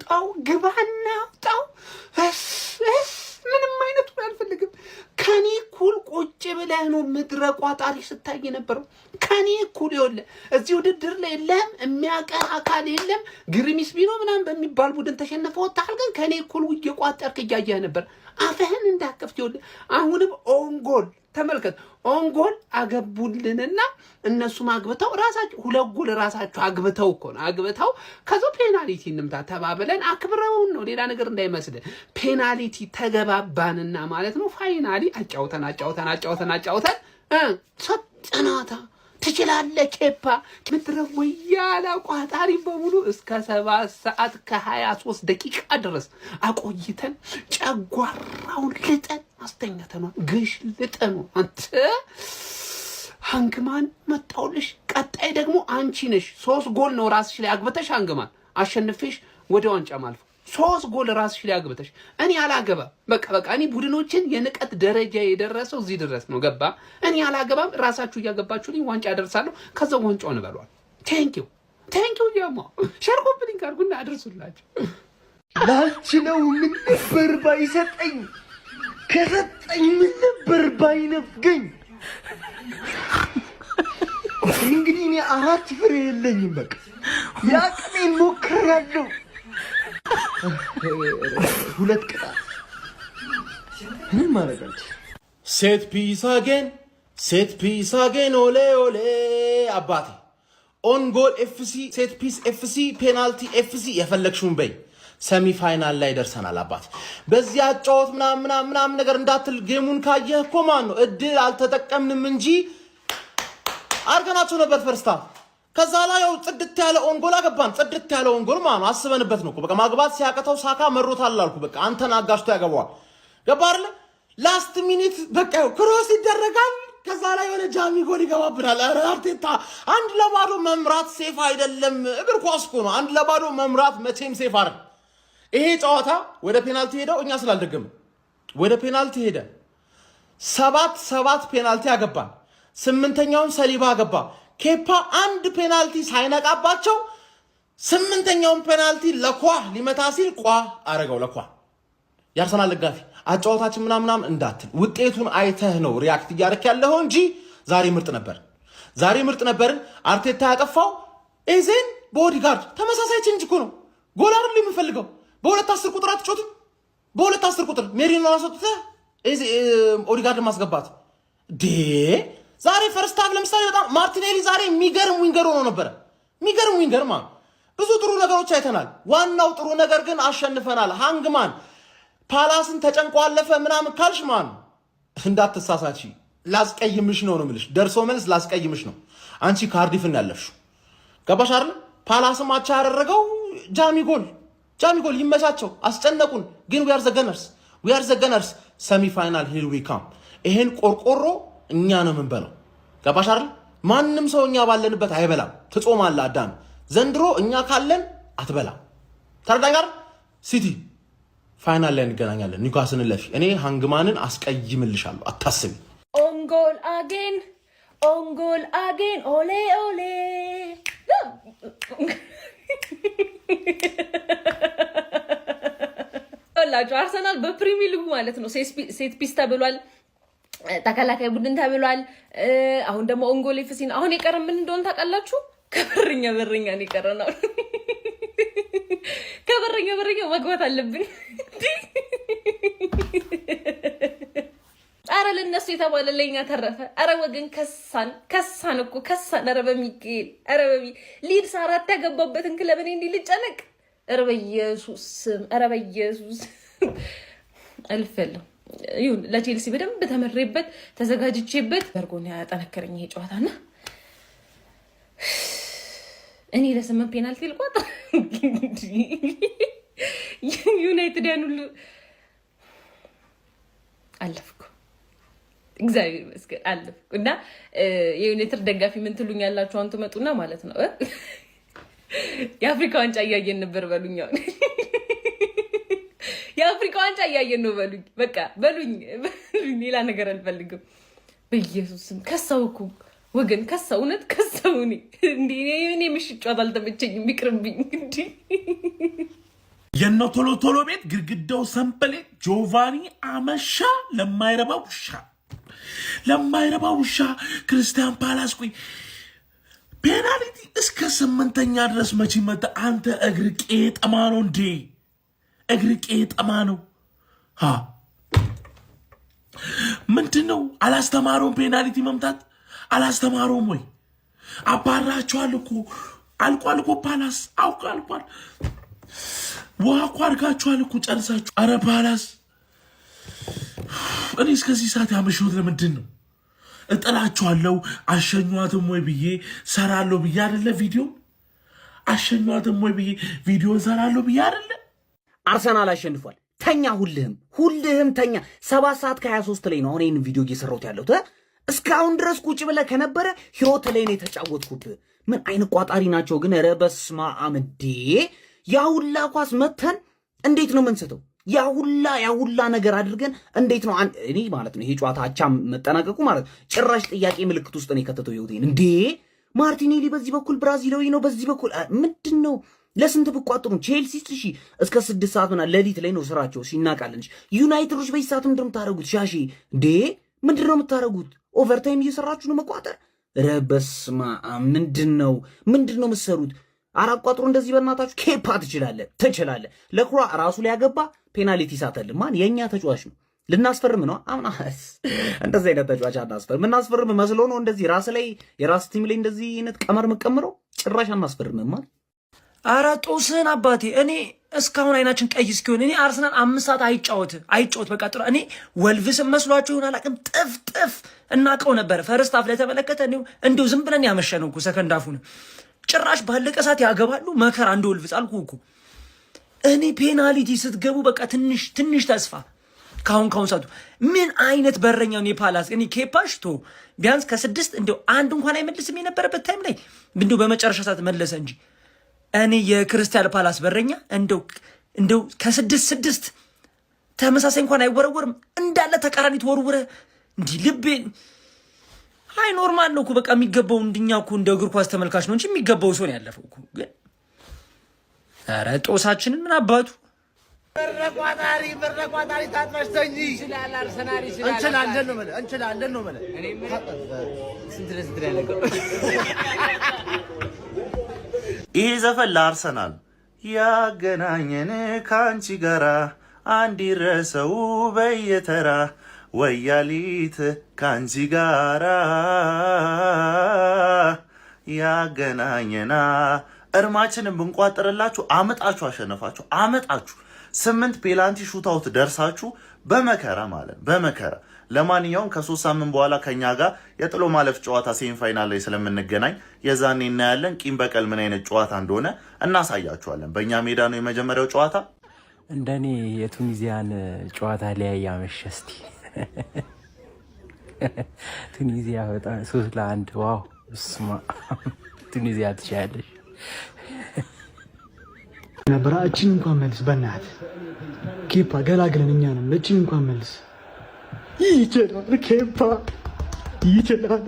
አውጣው ግባና አውጣው ምንም አይነት አልፈልግም ከኔ ኩል ቁጭ ብለህ ነው ምድረ ቋጣሪ ስታይ የነበረው ከኔ ኩል ይወለ እዚህ ውድድር ላይ የለም የሚያቀር አካል የለም ግሪሚስ ቢኖ ምናምን በሚባል ቡድን ተሸነፈ ወጣል ግን ከኔ ኩል እየቋጠርክ እያየህ ነበር አፈህን እንዳከፍት ይወለ አሁንም ኦንጎል ተመልከት ኦንጎል አገቡልንና እነሱ ማግበታው ራሳቸው ሁለት ጎል ራሳቸው አግበታው እኮ ነው አግበታው ከዛ ፔናልቲ እንምታ ተባብለን አክብረው ነው ሌላ ነገር እንዳይመስል ፔናልቲ ተገባባንና ማለት ነው ፋይናሊ አጫውተን ሰጠናታ ትችላለህ ኬፓ ምድረው ያላ ቋጣሪ በሙሉ እስከ 7 ሰዓት ከ23 ደቂቃ ድረስ አቆይተን ጨጓራውን ልጠን አስተኛተናል ግሽ ልጠኑ አንተ ሃንግማን መጣውልሽ ቀጣይ ደግሞ አንቺ ነሽ 3 ጎል ነው ራስሽ ላይ አግበተሽ ሃንግማን አሸንፈሽ ወደ ዋንጫ ማልፈ 3 ጎል ራስሽ ላይ አግበተሽ እኔ አላገባ በቃ እኔ ቡድኖችን የንቀት ደረጃ የደረሰው እዚህ ድረስ ነው ገባ እኔ አላገባም ራሳችሁ ያገባችሁልኝ ዋንጫ ያደርሳለሁ ከዛ ዋንጫውን በሏል ቴንኪው ያማ ሸርኮብልኝ ካርጉና አድርሱላችሁ ላልችለው ምን ነበር ባይሰጠኝ ከሰጠኝ ምን ነበር ባይነፍገኝ እንግዲህ እኔ 4 ፍሬ የለኝም በቃ ያቅሜን ሞክሬያለሁ 2 ቅጣት ምን ማለት ነው ሴት ፒስ አገን ኦሌ ኦሌ አባቴ ኦን ጎል ኤፍሲ ሴት ፒስ ኤፍሲ ፔናልቲ ኤፍሲ የፈለግሽውን በይ ሰሚ ፋይናል ላይ ደርሰናል አባቴ በዚህ አጫወት ምናምን ነገር እንዳትል ጌሙን ካየህ እኮ ማን ነው እድል አልተጠቀምንም እንጂ አርገናቸው ነበር ፈርስታ ከዛ ላይ ያው ጽድት ያለ ኦን ጎል አገባን ጽድት ያለ ኦን ጎል ማን አስበንበት ነው በቃ ማግባት ሲያቀተው ሳካ መሮታል አልኩ በቃ አንተን አጋሽቶ ያገባዋል ገባ አይደል ላስት ሚኒት በቃ ክሮስ ይደረጋል ከዛ ላይ ወደ ጃሚ ጎል ይገባብናል አርቴታ 1-0 መምራት ሴፍ አይደለም እግር ኳስ እኮ ነው 1-0 መምራት መቼም ሴፍ አይደል ይሄ ጨዋታ ወደ ፔናልቲ ሄደው እኛ ስላልደገም ወደ ፔናልቲ ሄደ 7 ፔናልቲ አገባን 8ኛውን ሰሊባ አገባ ኬፓ 1 ፔናልቲ ሳይነቃባቸው 8ኛውን ፔናልቲ ለኳ ሊመታ ሲል ቋ አረጋው ለኳ ያርሰናል ደጋፊ አጫወታችን ምናምን እንዳትል ውጤቱን አይተህ ነው ሪአክት ያደርክ ያለው እንጂ ዛሬ ምርጥ ነበርን አርቴታ ያጠፋው ኤዜን ቦዲጋርድ ተመሳሳይ ቼንጅ እኮ ነው ጎል አይደል የምፈልገው በ2-10 ቁጥር አትጮትም በ2-10 ቁጥር ሜሪኖ አሰጥተ ኦዲጋርድ ማስገባት ዛሬ ፈርስት ሃፍ ለምሳሌ በጣም ማርቲኔሊ ዛሬ የሚገርም ዊንገር ሆኖ ነበር የሚገርም ዊንገር ማለት ብዙ ጥሩ ነገሮች አይተናል ዋናው ጥሩ ነገር ግን አሸንፈናል ሃንግማን ፓላስን ተጨንቆ አለፈ ምናምን ካልሽ ማን እንዳትሳሳቺ ላስቀይምሽ ነው ምልሽ ደርሶ መልስ ላስቀይምሽ ነው አንቺ ካርዲፍን ያለፍሽ ገባሽ አይደል ፓላስም አቻ ያደረገው ጃሚ ጎል ይመቻቸው አስጨነቁን ግን we are the gunners ሰሚ ፋይናል here we come ይሄን ቆርቆሮ እኛ ነው የምንበለው ገባሽ አይደል ማንንም ሰው እኛ ባለንበት አይበላም ትጾማለህ አዳም ዘንድሮ እኛ ካለን አትበላም ተረዳጋር ሲቲ ፋይናል ላይ እንገናኛለን ኒውካስልን ለፊ እኔ ሃንግማንን አስቀይምልሻለሁ አታስቢ ኦን ጎል አጌን ኦሌ ኦሌ ወላጆ አርሰናል በፕሪሚየር ሊግ ማለት ነው ሴት ፒስ ተብሏል ተከላካይ ቡድን ተብሏል አሁን ደግሞ ኦን ጎል ኤፍሲን አሁን የቀረ ምን እንደሆነ ታውቃላችሁ ከበረኛ ነው የቀረነው ከበረኛ መግባት አለብን አረ ለነሱ የተባለ ለኛ ተረፈ አረ ወገን ከሳን እኮ አረ በሚገል አረ በሚ ሊድስ 4 ያገባበትን ክለብ እኔ እንዲህ ልጨነቅ አረ በኢየሱስ አልፈለም ይሁን ለቼልሲ በደንብ ተመረበት ተዘጋጅቼበት በርጎን ያጠነከረኝ ይሄ ጨዋታና እኔ ለሰመን ፔናልቲ ልቋጥ ዩናይትድ ያኑሉ አለፍኩ እግዚአብሔር ይመስገን አለፍኩ እና የዩናይትድ ደጋፊ ምን ትሉኛላችሁ አንተ መጡና ማለት ነው የአፍሪካ ዋንጫ እያየን ነበር በሉኛው የአፍሪካ ዋንጫ እያየን ነው በሉኝ በቃ በሉኝ ሌላ ነገር አልፈልግም በኢየሱስም ከሰውኩ ወገን ከሰውነት ከሰውኒ እንዴ እኔ ምሽጫት አልተመቸኝም ይቅርብኝ እንዴ የነ ቶሎ ቶሎ ቤት ግድግዳው ሰንበሌ ጆቫኒ አመሻ ለማይረባ ውሻ ክርስቲያን ፓላስ ቆይ ፔናልቲ እስከ 8ኛ ድረስ መቼ መጣ? አንተ እግር ቄጠማ ነው እንዴ? እግር ቄጠማ ነው። ምንድነው? አላስተማረውም? ፔናልቲ መምታት አላስተማረውም ወይ? አባራችኋል እኮ አልቋል እኮ ፓላስ አልቋል። ውሃ እኮ አድርጋችኋል እኮ ጨርሳችሁ። አረ ፓላስ እኔ እስከዚህ ሰዓት ያመሸሁት ለምንድን ነው? እጥላችኋለሁ አሸኟትም ወይ ብዬ ሰራለሁ ብዬ አይደለ? አሸኟትም ወይ ብዬ ቪዲዮ ሰራለሁ ብዬ አይደለ? አርሰናል አሸንፏል። ተኛ፣ ሁልህም ተኛ። 7 ሰዓት ከ23 ላይ ነው አሁን ይህን ቪዲዮ እየሰራሁት ያለሁት። እስካሁን ድረስ ቁጭ ብለህ ከነበረ ህይወት ላይ ነው የተጫወትኩብህ። ምን አይነት ቋጣሪ ናቸው ግን! ኧረ በስመ አብ እንዴ! ያ ሁላ ኳስ መተን እንዴት ነው የምንስተው? ያ ሁላ ነገር አድርገን እንዴት ነው እኔ ማለት ነው ይሄ ጨዋታ አቻ መጠናቀቁ ማለት ጭራሽ ጥያቄ ምልክት ውስጥ ነው የከተተው ህይወቴን። እንዴ ማርቲኔሊ በዚህ በኩል ብራዚላዊ ነው፣ በዚህ በኩል ምንድን ነው? ለስንት ብቋጥሩ ቼልሲ እሺ እስከ 6 ሰዓት ምናምን ሌሊት ላይ ነው ስራቸው ሲናቃለን። ዩናይትዶች በዚህ ሰዓት ምንድነው የምታደርጉት? ሻሺ እንዴ ምንድነው የምታደርጉት? ኦቨርታይም እየሰራችሁ ነው መቋጠር። ኧረ በስመ አብ ምንድነው የምትሰሩት? አራቋጥሩ እንደዚህ በእናታችሁ። ኬፓ ትችላለህ። ለኩራ ራሱ ላይ ያገባ ፔናልቲ ሳተልን። ማን የኛ ተጫዋች ነው? ልናስፈርም ነው አምናስ። እንደዚህ አይነት ተጫዋች አናስፈርም። እናስፈርም መስሎ ነው እንደዚህ ራስ ላይ የራስ ቲም ላይ እንደዚህ አይነት ቀመር መቀምረው ጭራሽ አናስፈርምም። ማን ኧረ ጦስህን አባቴ። እኔ እስካሁን አይናችን ቀይ እስኪሆን እኔ አርሰናል 5 ሰዓት አይጫወት በቃ ጥሩ። እኔ ወልቭስም መስሏቸው ይሆን አላውቅም። ጥፍ እናቀው ነበር። ፈርስት አፍ ለተመለከተ እንዲሁ ዝም ብለን ያመሸነው እኮ ሰከንድ አፉን ጭራሽ ባለቀ ሰዓት ያገባሉ። መከራ እንደ ወልቭስ አልኩህ እኮ እኔ። ፔናልቲ ስትገቡ በቃ ትንሽ ተስፋ ካሁን ሰዓቱ ምን አይነት በረኛ ነው የፓላስ። እኔ ኬፓሽቶ ቢያንስ ከ6 እንደው አንድ እንኳን አይመልስም የነበረበት ታይም ላይ እንደው በመጨረሻ ሰዓት መለሰ እንጂ እኔ የክርስቲያን ፓላስ በረኛ እንደው ከ6 ተመሳሳይ እንኳን አይወረወርም እንዳለ ተቃራኒ ተወርውረ እንዲህ ልቤ አይ ኖርማል ነው እኮ በቃ የሚገባው እንድኛ እኮ እንደ እግር ኳስ ተመልካች ነው እንጂ የሚገባው ሰው ነው ያለፈው እኮ። ግን ኧረ ጦሳችንን ምን አባቱ በረቋጣሪ ታጥመሽተኝ ይችላል። አርሰናል እንችላለን ነው ማለት እኔ ስንት ያለቀው ይሄ ዘፈን ለአርሰናል ያገናኘን ከአንቺ ጋራ አንዲረሰው በየተራ ወያሊት ከአንቺ ጋራ ያገናኘና እርማችንን ብንቋጥርላችሁ አመጣችሁ አሸነፋችሁ። 8 ፔናልቲ ሹታውት ደርሳችሁ በመከራ ማለት በመከራ። ለማንኛውም ከ3 ሳምንት በኋላ ከኛ ጋር የጥሎ ማለፍ ጨዋታ ሴሚፋይናል ላይ ስለምንገናኝ የዛኔ እናያለን። ቂም በቀል ምን አይነት ጨዋታ እንደሆነ እናሳያችኋለን። በእኛ ሜዳ ነው የመጀመሪያው ጨዋታ። እንደኔ የቱኒዚያን ጨዋታ ላይ ያመሸ እስቲ ቱኒዚያ በጣም 3-1 ዋው! እስማ ቱኒዚያ ትችላለሽ ነበር። እቺን እንኳን መልስ በእናትህ ኬፓ ገላግለን እኛ ነው። እቺን እንኳን መልስ ይችላል ኬፓ ይችላል።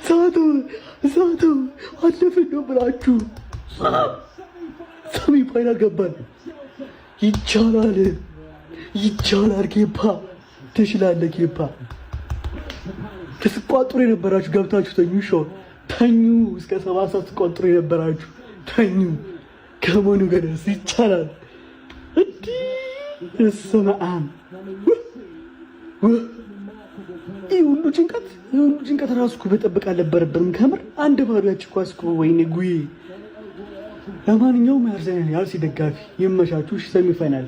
ሳቱ አለፍን ነው ብላችሁ ሰሚ ፋይናል ገባን። ይቻላል ኬፓ ትችላለህ። ኬፓ ተስቋጥሩ የነበራችሁ ገብታችሁ ተኙ። እስከ 7 ሰዓት ተቆጥሮ የነበራችሁ ተኙ። ከመኑ ገደስ ይቻላል። እንዲ እስማአም ይህ ሁሉ ጭንቀት ራሱ እኮ መጠበቅ አልነበረብንም። ከምር አንድ ባዶ ያቺ ኳስ እኮ ወይኔ ጉዬ። ለማንኛውም የአርሲ ደጋፊ ይመቻችሁ። ሰሚ ፋይናል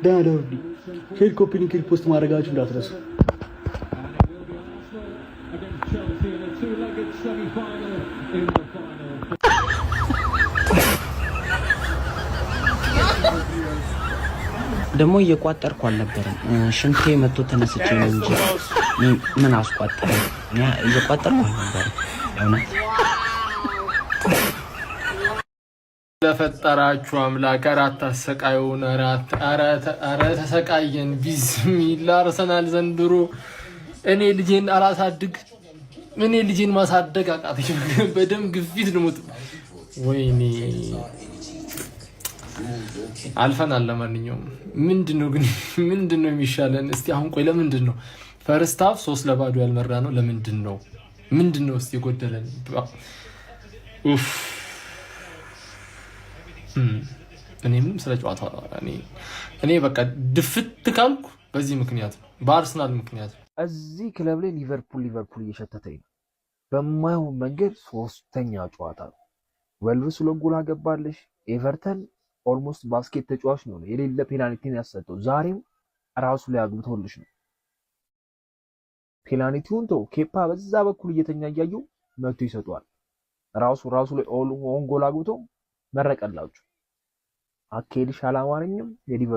ደህና ደሩ። ሼር፣ ኮፒ ሊንክ፣ ፖስት ማድረጋችሁ እንዳትረሱ። ደግሞ እየቋጠርኩ አልነበረም። ሽንቴ መጥቶ ተነስቼ ነው እንጂ ምን አስቋጠረ? እየቋጠርኩ አልነበረም። እውነት ለፈጠራችሁ አምላክ አራት አሰቃዩን። አረ ተሰቃየን። ቢስሚላ አርሰናል ዘንድሮ እኔ ልጄን አላሳድግ እኔ ልጄን ማሳደግ አቃተኝ። በደም ግፊት ልሙት። ወይኔ አልፈናል። ለማንኛውም ምንድነው ግን ምንድነው የሚሻለን? እስቲ አሁን ቆይ ለምንድን ነው ፈርስት ሃፍ 3-0 ያልመራ ነው? ለምንድን ነው ምንድነው እስቲ የጎደለን? ኡፍ እኔም ስለ ጨዋታው እኔ በቃ ድፍት ካልኩ በዚህ ምክንያት ነው፣ በአርሰናል ምክንያት ነው። እዚህ ክለብ ላይ ሊቨርፑል እየሸተተኝ ነው በማይሆን መንገድ። 3ኛ ጨዋታ ነው። ወልቭስ 2 ጎል አገባለሽ። ኤቨርተን ኦልሞስት ባስኬት ተጫዋች ነው የሌለ ፔናልቲን ያሰጠው። ዛሬም ራሱ ላይ አግብቶልሽ ነው ፔናልቲውን ተው። ኬፓ በዛ በኩል እየተኛ እያየው መቶ ይሰጧል። ራሱ ላይ ኦን ጎል አግብቶ መረቀላችሁ። አካሄድሽ አላማረኝም። የሊቨርፑል